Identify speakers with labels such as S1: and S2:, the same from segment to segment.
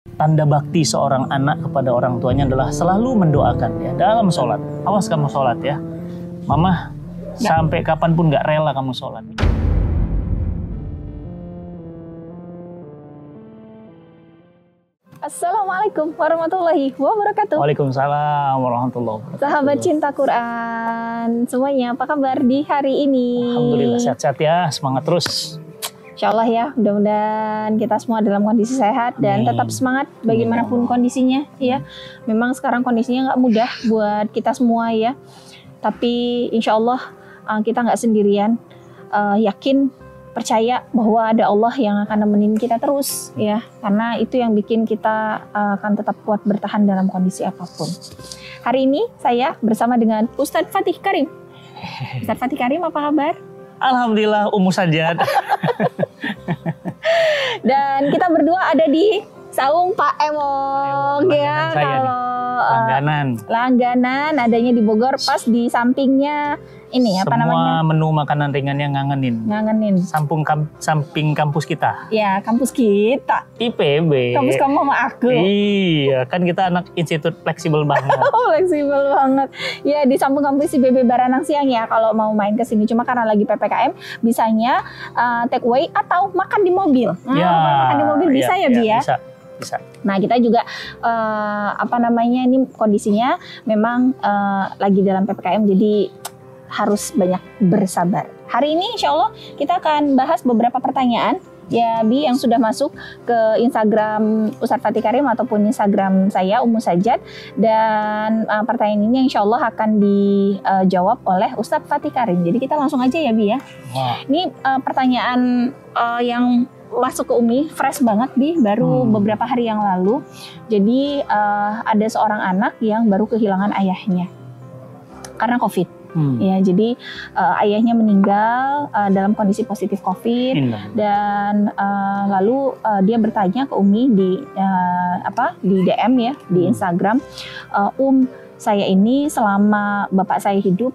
S1: Tanda bakti seorang anak kepada orang tuanya adalah selalu mendoakan ya dalam sholat. Awas kamu sholat ya. Mama sampai kapanpun gak rela kamu sholat.
S2: Assalamualaikum warahmatullahi wabarakatuh.
S1: Waalaikumsalam warahmatullahi wabarakatuh.
S2: Sahabat cinta Quran semuanya, apa kabar di hari ini?
S1: Alhamdulillah sehat-sehat ya, semangat terus.
S2: Insya Allah ya, mudah-mudahan kita semua dalam kondisi sehat dan tetap semangat bagaimanapun kondisinya ya. Memang sekarang kondisinya nggak mudah buat kita semua ya. Tapi insya Allah kita nggak sendirian. Yakin, percaya bahwa ada Allah yang akan nemenin kita terus ya. Karena itu yang bikin kita akan tetap kuat bertahan dalam kondisi apapun. Hari ini saya bersama dengan Ustadz Fatih Karim. Ustadz Fatih Karim, apa kabar?
S1: Alhamdulillah Ummu Sajad.
S2: Dan kita berdua ada di Saung Pak Emong ya, kalau langganan adanya di Bogor, pas di sampingnya ini apa namanya?
S1: Semua menu makanan ringan yang ngangenin. Samping kampus kita.
S2: Ya, kampus kita.
S1: IPB.
S2: Kampus kamu sama aku.
S1: Iya, kan kita anak institut fleksibel banget.
S2: Fleksibel banget. Ya, di samping kampus IPB Baranang Siang ya, kalau mau main ke sini. Cuma karena lagi PPKM, bisanya take away atau makan di mobil. Makan di mobil bisa ya, Bi ya?
S1: Bisa.
S2: Nah, kita juga ini kondisinya memang lagi dalam PPKM, jadi harus banyak bersabar. Hari ini insya Allah kita akan bahas beberapa pertanyaan ya Bi yang sudah masuk ke Instagram Ustadz Fatih Karim ataupun Instagram saya Ummu Sajad, dan pertanyaan ini insya Allah akan dijawab oleh Ustadz Fatih Karim. Jadi kita langsung aja ya Bi ya. Ini pertanyaan yang masuk ke Umi, fresh banget Bi, baru beberapa hari yang lalu. Jadi ada seorang anak yang baru kehilangan ayahnya karena COVID. Ya, jadi ayahnya meninggal dalam kondisi positif COVID. Dan lalu dia bertanya ke Umi di DM ya, di Instagram, saya ini selama bapak saya hidup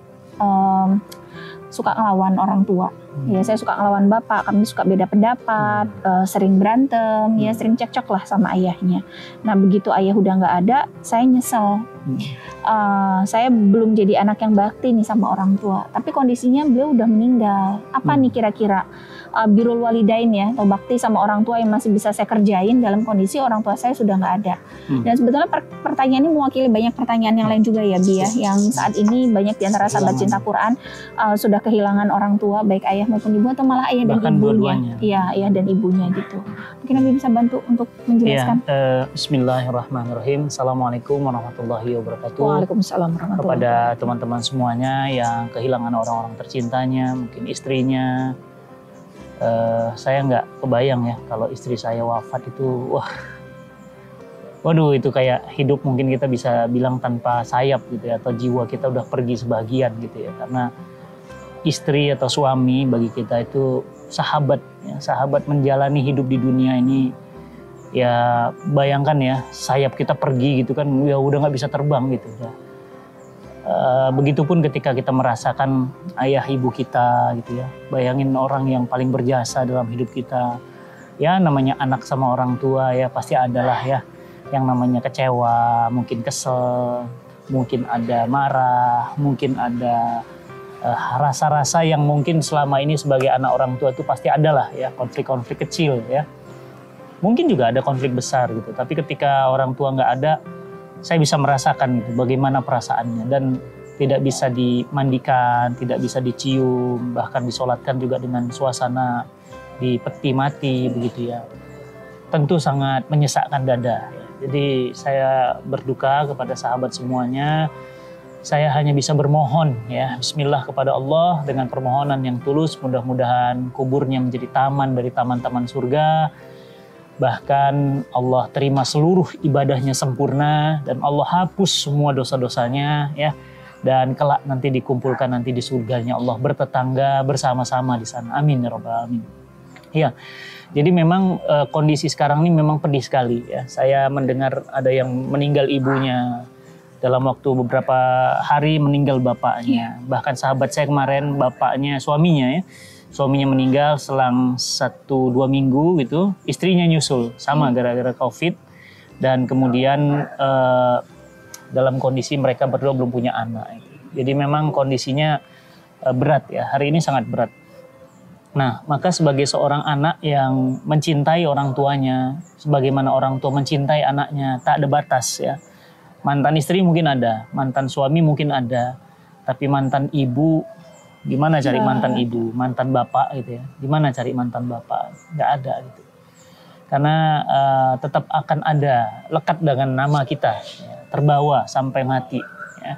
S2: suka ngelawan orang tua. Ya, saya suka ngelawan bapak, kami suka beda pendapat, sering berantem, ya sering cekcok lah sama ayahnya. Nah, begitu ayah udah nggak ada, saya nyesel. Saya belum jadi anak yang bakti nih sama orang tua, tapi kondisinya beliau udah meninggal. Apa nih kira-kira birrul walidain ya, atau bakti sama orang tua yang masih bisa saya kerjain dalam kondisi orang tua saya sudah nggak ada. Dan sebetulnya pertanyaan ini mewakili banyak pertanyaan yang lain juga ya Bi ya, yang saat ini banyak di antara sahabat cinta Quran sudah kehilangan orang tua, baik ayah maupun ibu, atau malah ayah dan ibunya. Iya, ayah dan ibunya gitu. Mungkin Nabi bisa bantu untuk menjelaskan.
S1: Bismillahirrahmanirrahim. Assalamualaikum warahmatullahi wabarakatuh.
S2: Waalaikumsalam warahmatullahi wabarakatuh.
S1: Kepada teman-teman semuanya yang kehilangan orang-orang tercintanya, mungkin istrinya. Saya nggak kebayang ya kalau istri saya wafat itu, waduh itu kayak hidup mungkin kita bisa bilang tanpa sayap gitu ya, atau jiwa kita udah pergi sebagian gitu ya, karena istri atau suami bagi kita itu sahabat ya, sahabat menjalani hidup di dunia ini. Ya bayangkan ya, sayap kita pergi gitu kan, ya udah nggak bisa terbang gitu ya. Begitupun ketika kita merasakan ayah ibu kita gitu ya. Bayangin orang yang paling berjasa dalam hidup kita. Ya namanya anak sama orang tua ya pasti adalah ya yang namanya kecewa, mungkin kesel, mungkin ada marah, mungkin ada rasa-rasa yang mungkin selama ini sebagai anak orang tua itu pasti adalah ya konflik-konflik kecil ya. Mungkin juga ada konflik besar gitu. Tapi ketika orang tua nggak ada, saya bisa merasakan gitu, bagaimana perasaannya, dan tidak bisa dimandikan, tidak bisa dicium, bahkan disolatkan juga dengan suasana di peti mati begitu ya. Tentu sangat menyesakkan dada. Ya. Jadi saya berduka kepada sahabat semuanya. Saya hanya bisa bermohon ya, bismillah kepada Allah dengan permohonan yang tulus, mudah-mudahan kuburnya menjadi taman dari taman-taman surga. Bahkan Allah terima seluruh ibadahnya sempurna dan Allah hapus semua dosa-dosanya ya. Dan kelak nanti dikumpulkan nanti di surganya Allah bertetangga bersama-sama di sana. Amin ya rabbal alamin. Ya. Jadi memang kondisi sekarang ini memang pedih sekali ya. Saya mendengar ada yang meninggal ibunya. Dalam waktu beberapa hari meninggal bapaknya. Bahkan sahabat saya kemarin bapaknya, suaminya ya. Suaminya meninggal selang 1-2 minggu gitu, istrinya nyusul sama gara-gara COVID. dan kemudian dalam kondisi mereka berdua belum punya anak. Jadi memang kondisinya berat ya, hari ini sangat berat. Nah, maka sebagai seorang anak yang mencintai orang tuanya, sebagaimana orang tua mencintai anaknya, tak ada batas ya. Mantan istri mungkin ada, mantan suami mungkin ada, tapi mantan ibu, gimana cari mantan ibu, mantan bapak gitu ya, gimana cari mantan bapak, nggak ada gitu. Karena tetap akan ada, lekat dengan nama kita, ya, terbawa sampai mati. Ya.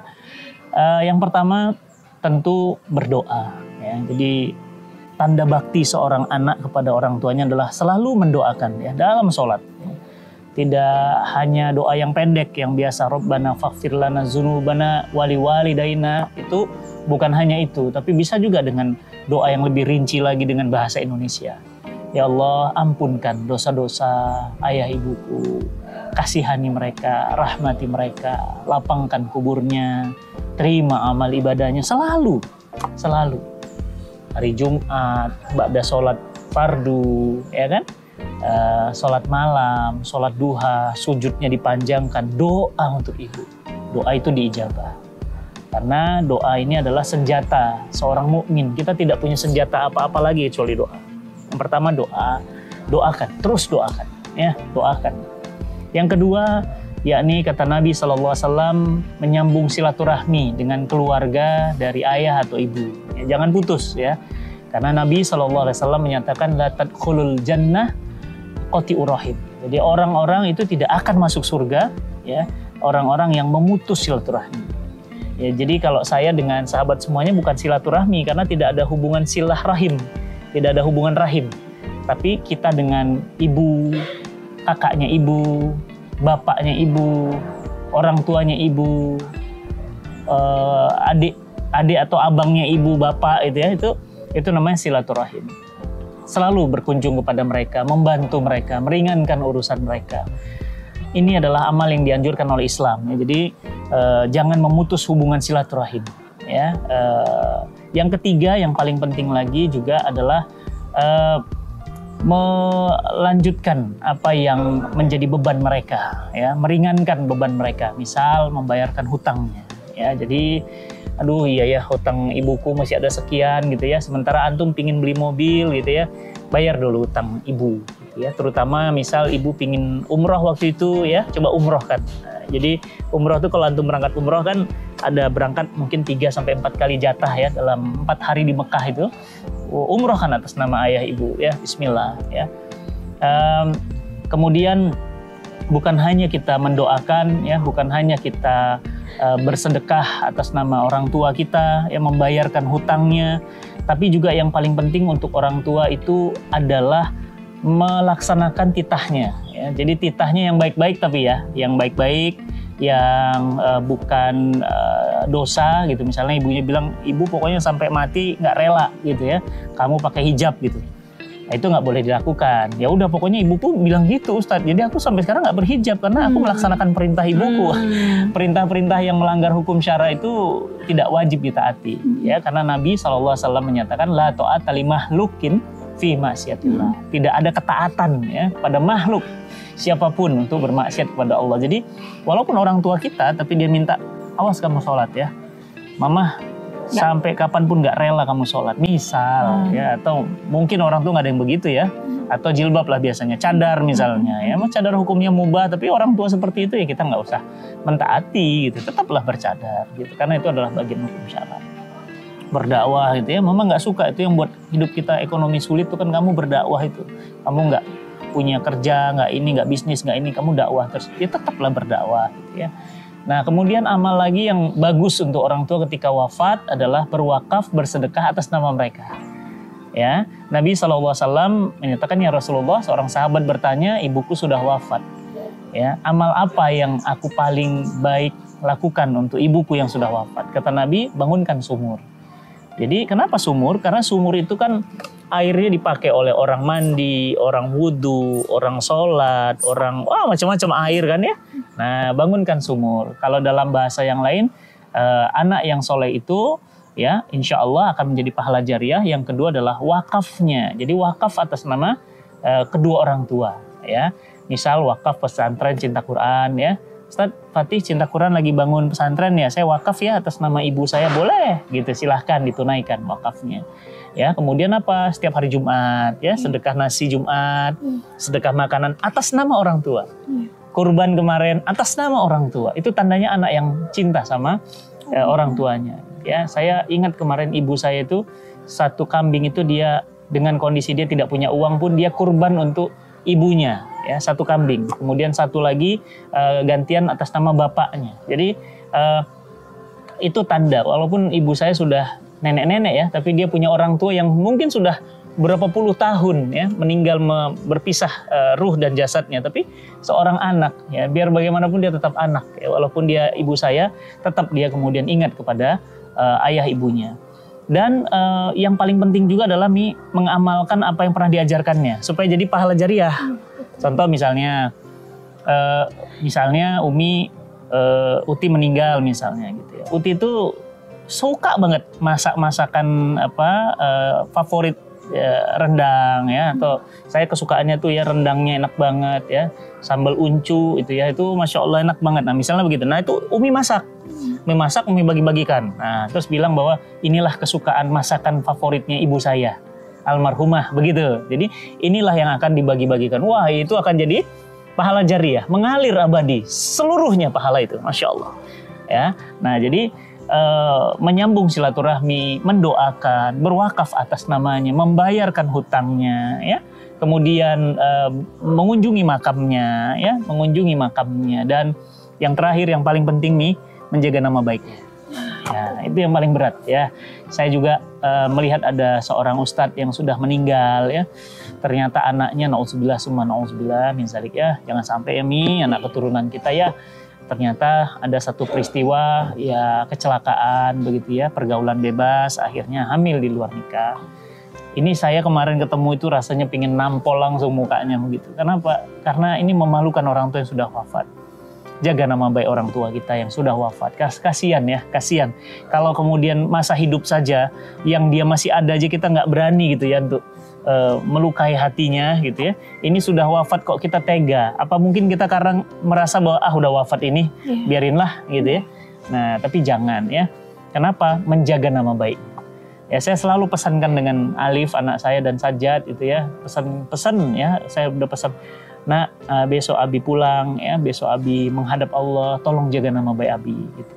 S1: Yang pertama tentu berdoa, ya. Jadi tanda bakti seorang anak kepada orang tuanya adalah selalu mendoakan ya dalam sholat. Tidak hanya doa yang pendek yang biasa, Rabbana faghfir lana dzunubana wali walidaina, itu bukan hanya itu, tapi bisa juga dengan doa yang lebih rinci lagi dengan bahasa Indonesia. Ya Allah, ampunkan dosa-dosa ayah ibuku, kasihani mereka, rahmati mereka, lapangkan kuburnya, terima amal ibadahnya, selalu. Hari Jumat, ba'da sholat fardu, ya kan? Sholat malam, sholat duha, sujudnya dipanjangkan, doa untuk ibu. Doa itu diijabah. Karena doa ini adalah senjata seorang mukmin. Kita tidak punya senjata apa-apa lagi kecuali doa. Yang pertama doa, doakan, terus doakan, ya, doakan. Yang kedua, yakni kata Nabi SAW, menyambung silaturahmi dengan keluarga dari ayah atau ibu. Ya, jangan putus ya, karena Nabi SAW menyatakan la tadkhulul jannah qati'ur rahim. Jadi orang-orang itu tidak akan masuk surga ya, orang-orang yang memutus silaturahmi. Ya, jadi kalau saya dengan sahabat semuanya bukan silaturahmi karena tidak ada hubungan silah rahim, tidak ada hubungan rahim. Tapi kita dengan ibu, kakaknya ibu, bapaknya ibu, orang tuanya ibu, adik atau abangnya ibu, bapak itu namanya silaturahim. Selalu berkunjung kepada mereka, membantu mereka, meringankan urusan mereka. Ini adalah amal yang dianjurkan oleh Islam. Ya. Jadi jangan memutus hubungan silaturahim. Ya. Yang ketiga, yang paling penting lagi juga adalah melanjutkan apa yang menjadi beban mereka, ya, meringankan beban mereka. Misal membayarkan hutangnya. Ya, jadi aduh iya ya, hutang ibuku masih ada sekian gitu ya, sementara antum pingin beli mobil gitu ya, bayar dulu hutang ibu gitu ya. Terutama misal ibu pingin umroh waktu itu ya, coba umrohkan. Nah, jadi umroh tuh kalau antum berangkat umroh kan ada berangkat mungkin 3-4 kali jatah ya dalam 4 hari di Mekah itu. Umrohkan atas nama ayah ibu ya, bismillah ya. Kemudian bukan hanya kita mendoakan ya, bukan hanya kita bersedekah atas nama orang tua kita yang membayarkan hutangnya, tapi juga yang paling penting untuk orang tua itu adalah melaksanakan titahnya ya. Jadi titahnya yang baik-baik, tapi ya yang baik-baik, yang bukan dosa gitu. Misalnya ibunya bilang, ibu pokoknya sampai mati nggak rela gitu ya, kamu pakai hijab gitu. Nah, itu nggak boleh dilakukan. Ya udah, pokoknya ibuku bilang gitu Ustadz. Jadi aku sampai sekarang nggak berhijab karena aku melaksanakan perintah ibuku. Perintah-perintah yang melanggar hukum syara itu tidak wajib ditaati. Ya, karena Nabi SAW menyatakan la ta'ata li makhlukin fi ma'siyatillah. Tidak ada ketaatan ya pada makhluk siapapun untuk bermaksiat kepada Allah. Jadi walaupun orang tua kita, tapi dia minta, awas kamu sholat ya, mama. Ya. Sampai kapanpun nggak rela kamu sholat, misal ya, atau mungkin orang tuh nggak ada yang begitu ya, atau jilbab lah biasanya, cadar misalnya ya, mau cadar hukumnya mubah, tapi orang tua seperti itu ya kita nggak usah mentaati gitu, tetaplah bercadar gitu, karena itu adalah bagian hukum syara. Berdakwah gitu ya, mama nggak suka itu yang buat hidup kita ekonomi sulit tuh kan, kamu berdakwah itu, kamu nggak punya kerja, nggak ini, nggak bisnis, nggak ini, kamu dakwah terus, ya tetaplah berdakwah gitu ya. Nah, kemudian amal lagi yang bagus untuk orang tua ketika wafat adalah berwakaf, bersedekah atas nama mereka. Ya, Nabi SAW menyatakan, ya Rasulullah, seorang sahabat bertanya, ibuku sudah wafat. Ya, amal apa yang aku paling baik lakukan untuk ibuku yang sudah wafat? Kata Nabi, bangunkan sumur. Jadi kenapa sumur? Karena sumur itu kan airnya dipakai oleh orang mandi, orang wudhu, orang sholat, orang macam-macam air kan ya. Nah, bangunkan sumur. Kalau dalam bahasa yang lain, anak yang soleh itu ya insya Allah akan menjadi pahala jariah. Yang kedua adalah wakafnya. Jadi wakaf atas nama kedua orang tua ya. Misal wakaf pesantren Cinta Quran ya. Ustadz Fatih Cinta Quran lagi bangun pesantren ya, saya wakaf ya atas nama ibu saya, boleh gitu, silahkan ditunaikan wakafnya. Ya, kemudian apa? Setiap hari Jumat ya, sedekah nasi Jumat, sedekah makanan atas nama orang tua. Kurban kemarin atas nama orang tua. Itu tandanya anak yang cinta sama orang tuanya. Ya, saya ingat kemarin ibu saya itu satu kambing itu dia dengan kondisi dia tidak punya uang pun dia kurban untuk ibunya ya, satu kambing. Kemudian satu lagi gantian atas nama bapaknya. Jadi itu tanda walaupun ibu saya sudah nenek-nenek ya, tapi dia punya orang tua yang mungkin sudah berapa puluh tahun ya meninggal berpisah ruh dan jasadnya, tapi seorang anak ya, biar bagaimanapun dia tetap anak ya, walaupun dia ibu saya tetap dia kemudian ingat kepada ayah ibunya. Dan yang paling penting juga adalah mengamalkan apa yang pernah diajarkannya supaya jadi pahala jariah. Contoh misalnya Umi Uti meninggal misalnya gitu ya. Uti itu suka banget masakan favorit ya, rendang ya, atau saya kesukaannya tuh ya rendangnya enak banget ya, sambal uncu itu ya, itu masya Allah enak banget. Nah misalnya begitu, nah itu Umi masak, Umi bagi-bagikan. Nah terus bilang bahwa inilah kesukaan masakan favoritnya ibu saya, almarhumah begitu. Jadi inilah yang akan dibagi-bagikan. Wah itu akan jadi pahala jariah, mengalir abadi seluruhnya pahala itu, masya Allah. Ya, nah jadi menyambung silaturahmi, mendoakan, berwakaf atas namanya, membayarkan hutangnya, ya, kemudian mengunjungi makamnya, ya, dan yang terakhir yang paling penting menjaga nama baiknya. Ya, itu yang paling berat ya. Saya juga melihat ada seorang ustadz yang sudah meninggal ya. Ternyata anaknya naudzubillah summa naudzubillah min zalik ya. Jangan sampai ya anak keturunan kita ya. Ternyata ada satu peristiwa ya kecelakaan begitu ya, pergaulan bebas, akhirnya hamil di luar nikah. Ini saya kemarin ketemu itu rasanya pingin nampol langsung mukanya begitu. Kenapa? Karena ini memalukan orang tua yang sudah wafat. Jaga nama baik orang tua kita yang sudah wafat. Kasihan ya, kasihan. Kalau kemudian masa hidup saja yang dia masih ada aja kita nggak berani gitu ya untuk melukai hatinya gitu ya. Ini sudah wafat kok kita tega. Apa mungkin kita karena merasa bahwa udah wafat ini biarinlah gitu ya. Nah tapi jangan ya. Kenapa? Menjaga nama baik. Ya saya selalu pesankan dengan Alif anak saya dan Sajat itu ya, pesan ya, saya udah pesan. Nah besok Abi pulang ya, besok Abi menghadap Allah, tolong jaga nama baik Abi gitu.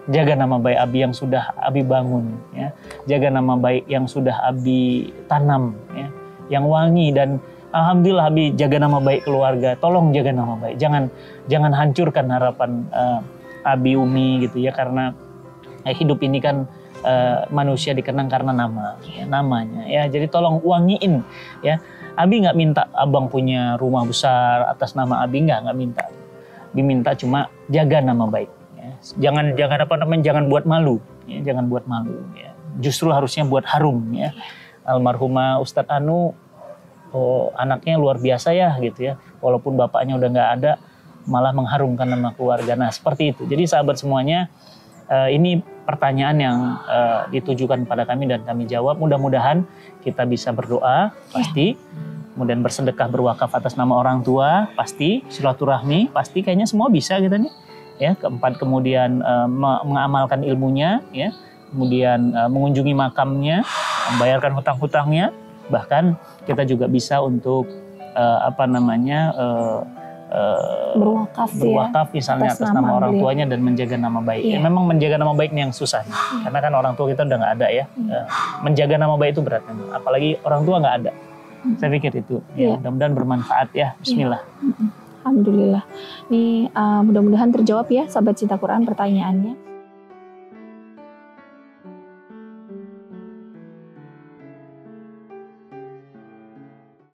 S1: Jaga nama baik Abi yang sudah Abi bangun ya. Jaga nama baik yang sudah Abi tanam ya, yang wangi, dan alhamdulillah Abi jaga nama baik keluarga. Tolong jaga nama baik. Jangan hancurkan harapan Abi Umi gitu ya, karena hidup ini kan manusia dikenang karena namanya ya. Jadi tolong wangiin ya. Abi nggak minta abang punya rumah besar atas nama Abi, nggak minta. Abi minta cuma jaga nama baik. Jangan buat malu ya, jangan buat malu ya. Justru harusnya buat harum ya. Almarhumah Ustadz Anu anaknya luar biasa ya gitu ya, walaupun bapaknya udah nggak ada malah mengharumkan nama keluarga. Nah seperti itu. Jadi sahabat semuanya, ini pertanyaan yang ditujukan pada kami dan kami jawab. Mudah-mudahan kita bisa berdoa pasti, kemudian bersedekah berwakaf atas nama orang tua pasti, silaturahmi pasti, kayaknya semua bisa gitu nih. Ya, keempat kemudian mengamalkan ilmunya, ya, kemudian mengunjungi makamnya, membayarkan hutang-hutangnya, bahkan kita juga bisa untuk berwakaf ya, misalnya atas nama orang tuanya dan menjaga nama baik. Ya, memang menjaga nama baik ini yang susah, karena kan orang tua kita udah nggak ada ya. Menjaga nama baik itu berat, apalagi orang tua nggak ada. Saya pikir itu, ya, mudah-mudahan bermanfaat ya. Bismillah.
S2: Alhamdulillah. Ini mudah-mudahan terjawab ya sahabat Cinta Quran pertanyaannya.